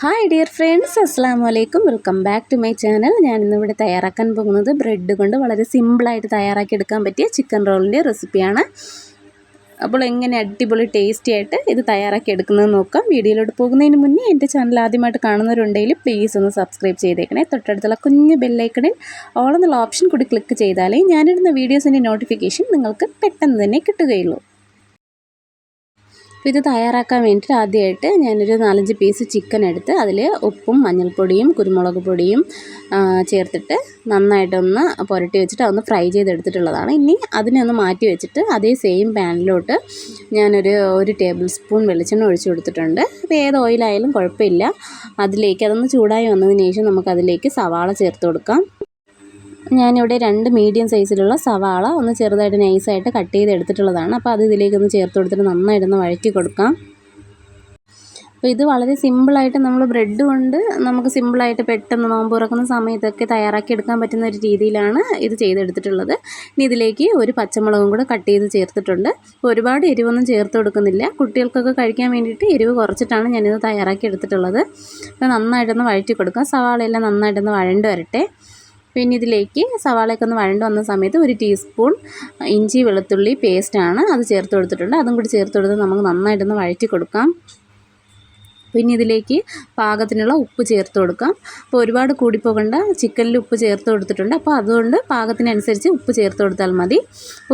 Hi dear friends, അസ്സാം വലൈക്കും. Welcome back to my channel. ഞാനിന്നിവിടെ തയ്യാറാക്കാൻ പോകുന്നത് ബ്രെഡ് കൊണ്ട് വളരെ സിമ്പിളായിട്ട് തയ്യാറാക്കി എടുക്കാൻ പറ്റിയ ചിക്കൻ റോളിൻ്റെ റെസിപ്പിയാണ്. അപ്പോൾ എങ്ങനെ അടിപൊളി ടേസ്റ്റി ആയിട്ട് ഇത് തയ്യാറാക്കി എടുക്കുന്നത് നോക്കാം. വീഡിയോയിലോട്ട് പോകുന്നതിന് മുന്നേ എൻ്റെ ചാനൽ ആദ്യമായിട്ട് കാണുന്നവരുണ്ടെങ്കിൽ പ്ലീസ് ഒന്ന് സബ്സ്ക്രൈബ് ചെയ്തേക്കണേ. തൊട്ടടുത്തുള്ള കുഞ്ഞ് ബെല്ലൈക്കണിൽ ഓൾ എന്നുള്ള ഓപ്ഷൻ കൂടി ക്ലിക്ക് ചെയ്താലേ ഞാനിടുന്ന വീഡിയോസിൻ്റെ നോട്ടിഫിക്കേഷൻ നിങ്ങൾക്ക് പെട്ടെന്ന് തന്നെ കിട്ടുകയുള്ളൂ. അപ്പോൾ ഇത് തയ്യാറാക്കാൻ വേണ്ടിയിട്ട് ആദ്യമായിട്ട് ഞാനൊരു 4-5 പീസ് ചിക്കൻ എടുത്ത് അതിൽ ഉപ്പും മഞ്ഞൾപ്പൊടിയും കുരുമുളക് പൊടിയും ചേർത്തിട്ട് നന്നായിട്ടൊന്ന് പുരട്ടി വെച്ചിട്ട് അതൊന്ന് ഫ്രൈ ചെയ്തെടുത്തിട്ടുള്ളതാണ്. ഇനി അതിനെ ഒന്ന് മാറ്റി വെച്ചിട്ട് അതേ സെയിം പാനിലോട്ട് ഒരു ടേബിൾ സ്പൂൺ വെളിച്ചെണ്ണ ഒഴിച്ചു കൊടുത്തിട്ടുണ്ട്. അപ്പോൾ ഏത് ഓയിലായാലും കുഴപ്പമില്ല. അതിലേക്ക് അതൊന്ന് ചൂടായി വന്നതിന് ശേഷം നമുക്കതിലേക്ക് സവാള ചേർത്ത് കൊടുക്കാം. ഞാനിവിടെ 2 മീഡിയം സൈസിലുള്ള സവാള ഒന്ന് ചെറുതായിട്ട് നൈസായിട്ട് കട്ട് ചെയ്ത് എടുത്തിട്ടുള്ളതാണ്. അപ്പോൾ അത് ഇതിലേക്കൊന്ന് ചേർത്ത് കൊടുത്തിട്ട് നന്നായിട്ടൊന്ന് വഴറ്റി കൊടുക്കാം. അപ്പോൾ ഇത് വളരെ സിമ്പിളായിട്ട് നമ്മൾ ബ്രെഡ് കൊണ്ട് നമുക്ക് സിമ്പിളായിട്ട് പെട്ടെന്ന് നോമ്പ് തുറക്കുന്ന സമയത്തൊക്കെ തയ്യാറാക്കി എടുക്കാൻ പറ്റുന്ന ഒരു രീതിയിലാണ് ഇത് ചെയ്തെടുത്തിട്ടുള്ളത്. ഇനി ഇതിലേക്ക് ഒരു പച്ചമുളകും കൂടെ കട്ട് ചെയ്ത് ചേർത്തിട്ടുണ്ട്. ഒരുപാട് എരിവൊന്നും ചേർത്ത് കൊടുക്കുന്നില്ല. കുട്ടികൾക്കൊക്കെ കഴിക്കാൻ വേണ്ടിയിട്ട് എരിവ് കുറച്ചിട്ടാണ് ഞാനിത് തയ്യാറാക്കി എടുത്തിട്ടുള്ളത്. അപ്പോൾ നന്നായിട്ടൊന്ന് വഴറ്റി കൊടുക്കാം. സവാളയെല്ലാം നന്നായിട്ടൊന്ന് വഴണ്ട് വരട്ടെ. പിന്നെ ഇതിലേക്ക് സവാളയൊക്കെ ഒന്ന് വഴണ്ട് വന്ന സമയത്ത് 1 ടീസ്പൂൺ ഇഞ്ചി വെളുത്തുള്ളി പേസ്റ്റാണ് അത് ചേർത്ത് കൊടുത്തിട്ടുണ്ട്. അതും കൂടി ചേർത്ത് കൊടുത്ത് നമുക്ക് നന്നായിട്ടൊന്ന് വഴറ്റി കൊടുക്കാം. പിന്നെ ഇതിലേക്ക് പാകത്തിനുള്ള ഉപ്പ് ചേർത്ത് കൊടുക്കാം. അപ്പോൾ ഒരുപാട് കൂടിപ്പോകണ്ട, ചിക്കനിൽ ഉപ്പ് ചേർത്ത് കൊടുത്തിട്ടുണ്ട്. അപ്പോൾ അതുകൊണ്ട് പാകത്തിനനുസരിച്ച് ഉപ്പ് ചേർത്ത് കൊടുത്താൽ മതി.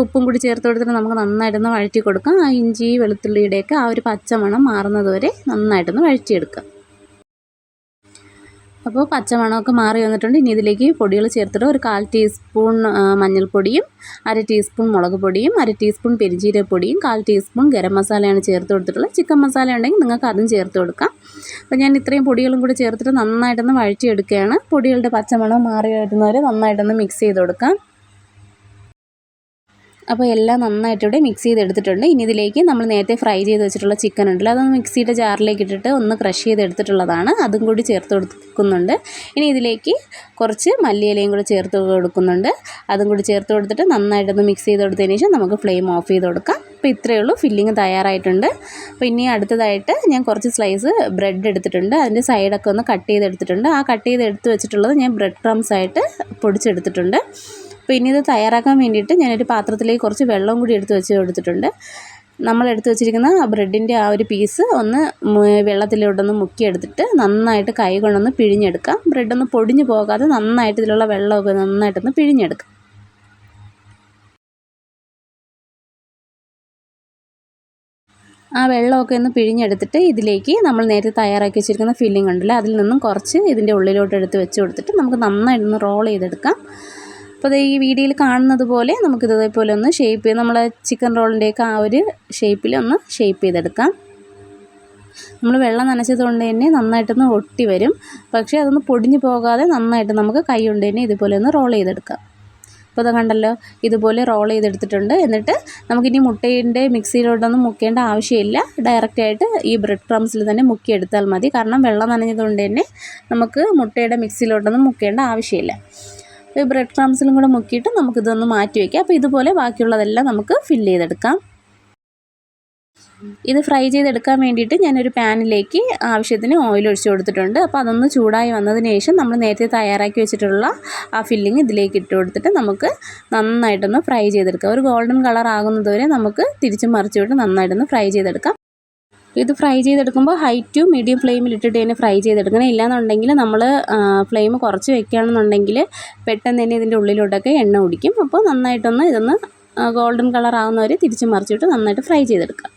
ഉപ്പും കൂടി ചേർത്ത് കൊടുത്തിട്ട് നമുക്ക് നന്നായിട്ടൊന്ന് വഴറ്റി കൊടുക്കാം. ആ ഇഞ്ചി വെളുത്തുള്ളിയുടെയൊക്കെ ആ ഒരു പച്ചമണം മാറുന്നത് വരെ നന്നായിട്ടൊന്ന് വഴറ്റിയെടുക്കാം. അപ്പോൾ പച്ചമണമൊക്കെ മാറി വന്നിട്ടുണ്ട്. ഇനി ഇതിലേക്ക് പൊടികൾ ചേർത്തിട്ട് ഒരു 1/4 ടീസ്പൂൺ മഞ്ഞൾപ്പൊടിയും 1/2 ടീസ്പൂൺ മുളക് പൊടിയും 1/2 ടീസ്പൂൺ പെരുംജീരകപ്പൊടിയും 1/4 ടീസ്പൂൺ ഗരം മസാലയാണ് ചേർത്ത് കൊടുത്തിട്ടുള്ളത്. ചിക്കൻ മസാല ഉണ്ടെങ്കിൽ നിങ്ങൾക്ക് അതും ചേർത്ത് കൊടുക്കാം. അപ്പോൾ ഞാൻ ഇത്രയും പൊടികളും കൂടി ചേർത്തിട്ട് നന്നായിട്ടൊന്ന് വഴറ്റിയെടുക്കുകയാണ്. പൊടികളുടെ പച്ചമണം മാറി വരുന്നവരെ നന്നായിട്ടൊന്ന് മിക്സ് ചെയ്ത് കൊടുക്കാം. അപ്പോൾ എല്ലാം നന്നായിട്ട് ഇവിടെ മിക്സ് ചെയ്തെടുത്തിട്ടുണ്ട്. ഇനി ഇതിലേക്ക് നമ്മൾ നേരത്തെ ഫ്രൈ ചെയ്ത് വെച്ചിട്ടുള്ള ചിക്കൻ ഉണ്ടല്ലോ, അതൊന്ന് മിക്സിയുടെ ജാറിലേക്ക് ഇട്ടിട്ട് ഒന്ന് ക്രഷ് ചെയ്തെടുത്തിട്ടുള്ളതാണ്. അതും കൂടി ചേർത്ത് കൊടുക്കുന്നുണ്ട്. ഇനി ഇതിലേക്ക് കുറച്ച് മല്ലിയിലയും കൂടി ചേർത്ത് കൊടുക്കുന്നുണ്ട്. അതും കൂടി ചേർത്ത് കൊടുത്തിട്ട് നന്നായിട്ടൊന്ന് മിക്സ് ചെയ്ത് കൊടുത്തതിന് ശേഷം നമുക്ക് ഫ്ലെയിം ഓഫ് ചെയ്ത് കൊടുക്കാം. അപ്പോൾ ഇത്രയേ ഉള്ളൂ, ഫില്ലിങ് തയ്യാറായിട്ടുണ്ട്. അപ്പോൾ ഇനി അടുത്തതായിട്ട് ഞാൻ കുറച്ച് സ്ലൈസ് ബ്രെഡ് എടുത്തിട്ടുണ്ട്. അതിൻ്റെ സൈഡൊക്കെ ഒന്ന് കട്ട് ചെയ്തെടുത്തിട്ടുണ്ട്. ആ കട്ട് ചെയ്തെടുത്ത് വെച്ചിട്ടുള്ളത് ഞാൻ ബ്രെഡ് ക്രംസ് ആയിട്ട് പൊടിച്ചെടുത്തിട്ടുണ്ട്. അപ്പോൾ ഇനി ഇത് തയ്യാറാക്കാൻ വേണ്ടിയിട്ട് ഞാനൊരു പാത്രത്തിലേക്ക് കുറച്ച് വെള്ളം കൂടി എടുത്ത് വെച്ച് കൊടുത്തിട്ടുണ്ട്. നമ്മൾ എടുത്ത് വെച്ചിരിക്കുന്ന ബ്രെഡിൻ്റെ ആ ഒരു പീസ് ഒന്ന് വെള്ളത്തിലോട്ടൊന്ന് മുക്കിയെടുത്തിട്ട് നന്നായിട്ട് കൈ കൊണ്ടൊന്ന് പിഴിഞ്ഞെടുക്കാം. ബ്രെഡൊന്ന് പൊടിഞ്ഞു പോകാതെ നന്നായിട്ട് ഇതിലുള്ള വെള്ളമൊക്കെ നന്നായിട്ടൊന്ന് പിഴിഞ്ഞെടുക്കാം. ആ വെള്ളമൊക്കെ ഒന്ന് പിഴിഞ്ഞെടുത്തിട്ട് ഇതിലേക്ക് നമ്മൾ നേരത്തെ തയ്യാറാക്കി വെച്ചിരിക്കുന്ന ഫില്ലിംഗ് ഉണ്ടല്ലോ, അതിൽ നിന്നും കുറച്ച് ഇതിൻ്റെ ഉള്ളിലോട്ട് എടുത്ത് വെച്ച് കൊടുത്തിട്ട് നമുക്ക് നന്നായിട്ടൊന്ന് റോൾ ചെയ്തെടുക്കാം. അപ്പോൾ ഈ വീഡിയോയിൽ കാണുന്നത് പോലെ നമുക്കിത് ഇതേപോലെ ഒന്ന് ഷേപ്പ് ചെയ്ത് നമ്മളെ ചിക്കൻ റോളിൻ്റെയൊക്കെ ആ ഒരു ഷേപ്പിൽ ഒന്ന് ഷേപ്പ് ചെയ്തെടുക്കാം. നമ്മൾ വെള്ളം നനച്ചത് കൊണ്ട് തന്നെ നന്നായിട്ടൊന്ന് ഒട്ടി വരും. പക്ഷേ അതൊന്ന് പൊടിഞ്ഞു പോകാതെ നന്നായിട്ട് നമുക്ക് കൈ കൊണ്ട് തന്നെ ഇതുപോലെ ഒന്ന് റോൾ ചെയ്തെടുക്കാം. അപ്പോൾ അത് കണ്ടല്ലോ, ഇതുപോലെ റോൾ ചെയ്തെടുത്തിട്ടുണ്ട്. എന്നിട്ട് നമുക്കിനി മുട്ടയുടെ മിക്സിയിലോട്ടൊന്നും മുക്കേണ്ട ആവശ്യമില്ല. ഡയറക്റ്റായിട്ട് ഈ ബ്രെഡ് ക്രംസിൽ തന്നെ മുക്കിയെടുത്താൽ മതി. കാരണം വെള്ളം നനഞ്ഞതുകൊണ്ട് തന്നെ നമുക്ക് മുട്ടയുടെ മിക്സിയിലോട്ടൊന്നും മുക്കേണ്ട ആവശ്യമില്ല. ഈ ബ്രെഡ് ക്രംസിലും കൂടെ മുക്കിയിട്ട് നമുക്കിതൊന്ന് മാറ്റി വയ്ക്കാം. അപ്പോൾ ഇതുപോലെ ബാക്കിയുള്ളതെല്ലാം നമുക്ക് ഫില്ല് ചെയ്തെടുക്കാം. ഇത് ഫ്രൈ ചെയ്തെടുക്കാൻ വേണ്ടിയിട്ട് ഞാനൊരു പാനിലേക്ക് ആവശ്യത്തിന് ഓയിൽ ഒഴിച്ച് കൊടുത്തിട്ടുണ്ട്. അപ്പോൾ അതൊന്ന് ചൂടായി വന്നതിന് ശേഷം നമ്മൾ നേരത്തെ തയ്യാറാക്കി വെച്ചിട്ടുള്ള ആ ഫില്ലിങ് ഇതിലേക്ക് ഇട്ട് കൊടുത്തിട്ട് നമുക്ക് നന്നായിട്ടൊന്ന് ഫ്രൈ ചെയ്തെടുക്കാം. ഒരു ഗോൾഡൻ കളർ ആകുന്നത് വരെ നമുക്ക് തിരിച്ചും മറിച്ചുവിട്ട് നന്നായിട്ടൊന്ന് ഫ്രൈ ചെയ്തെടുക്കാം. ഇത് ഫ്രൈ ചെയ്തെടുക്കുമ്പോൾ ഹൈ ടു മീഡിയം ഫ്ലെയിമിൽ ഇട്ടിട്ട് തന്നെ ഫ്രൈ ചെയ്തെടുക്കണം. ഇല്ലാന്നുണ്ടെങ്കിൽ നമ്മൾ ഫ്ലെയിം കുറച്ച് വെക്കുകയാണെന്നുണ്ടെങ്കിൽ പെട്ടെന്ന് തന്നെ ഇതിൻ്റെ ഉള്ളിലോട്ടൊക്കെ എണ്ണ കുടിക്കും. അപ്പോൾ നന്നായിട്ടൊന്ന് ഇതൊന്ന് ഗോൾഡൻ കളർ ആകുന്നവരെ തിരിച്ച് മറിച്ചിട്ട് നന്നായിട്ട് ഫ്രൈ ചെയ്തെടുക്കാം.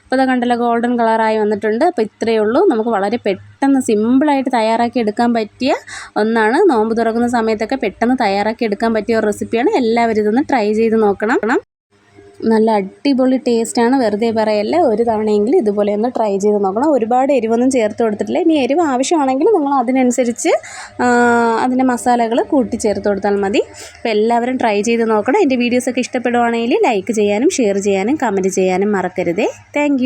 അപ്പോൾ അത് കണ്ടല്ലോ, ഗോൾഡൻ കളറായി വന്നിട്ടുണ്ട്. അപ്പോൾ ഇത്രയേ ഉള്ളൂ, നമുക്ക് വളരെ പെട്ടെന്ന് സിമ്പിളായിട്ട് തയ്യാറാക്കി എടുക്കാൻ പറ്റിയ ഒന്നാണ്. നോമ്പ് തുറക്കുന്ന സമയത്തൊക്കെ പെട്ടെന്ന് തയ്യാറാക്കി എടുക്കാൻ പറ്റിയ ഒരു റെസിപ്പിയാണ്. എല്ലാവരും ഇതൊന്ന് ട്രൈ ചെയ്ത് നോക്കണം. നല്ല അടിപൊളി ടേസ്റ്റാണ്, വെറുതെ പറയല്ല. ഒരു തവണയെങ്കിലും ഇതുപോലെ ഒന്ന് ട്രൈ ചെയ്ത് നോക്കണം. ഒരുപാട് എരിവൊന്നും ചേർത്ത് കൊടുത്തിട്ടില്ല. ഇനി എരിവ് ആവശ്യമാണെങ്കിൽ നിങ്ങൾ അതിനനുസരിച്ച് അതിൻ്റെ മസാലകൾ കൂട്ടി ചേർത്ത് കൊടുത്താൽ മതി. അപ്പോൾ എല്ലാവരും ട്രൈ ചെയ്ത് നോക്കണം. എൻ്റെ വീഡിയോസൊക്കെ ഇഷ്ടപ്പെടുവാണെങ്കിൽ ലൈക്ക് ചെയ്യാനും ഷെയർ ചെയ്യാനും കമൻറ്റ് ചെയ്യാനും മറക്കരുതേ. താങ്ക്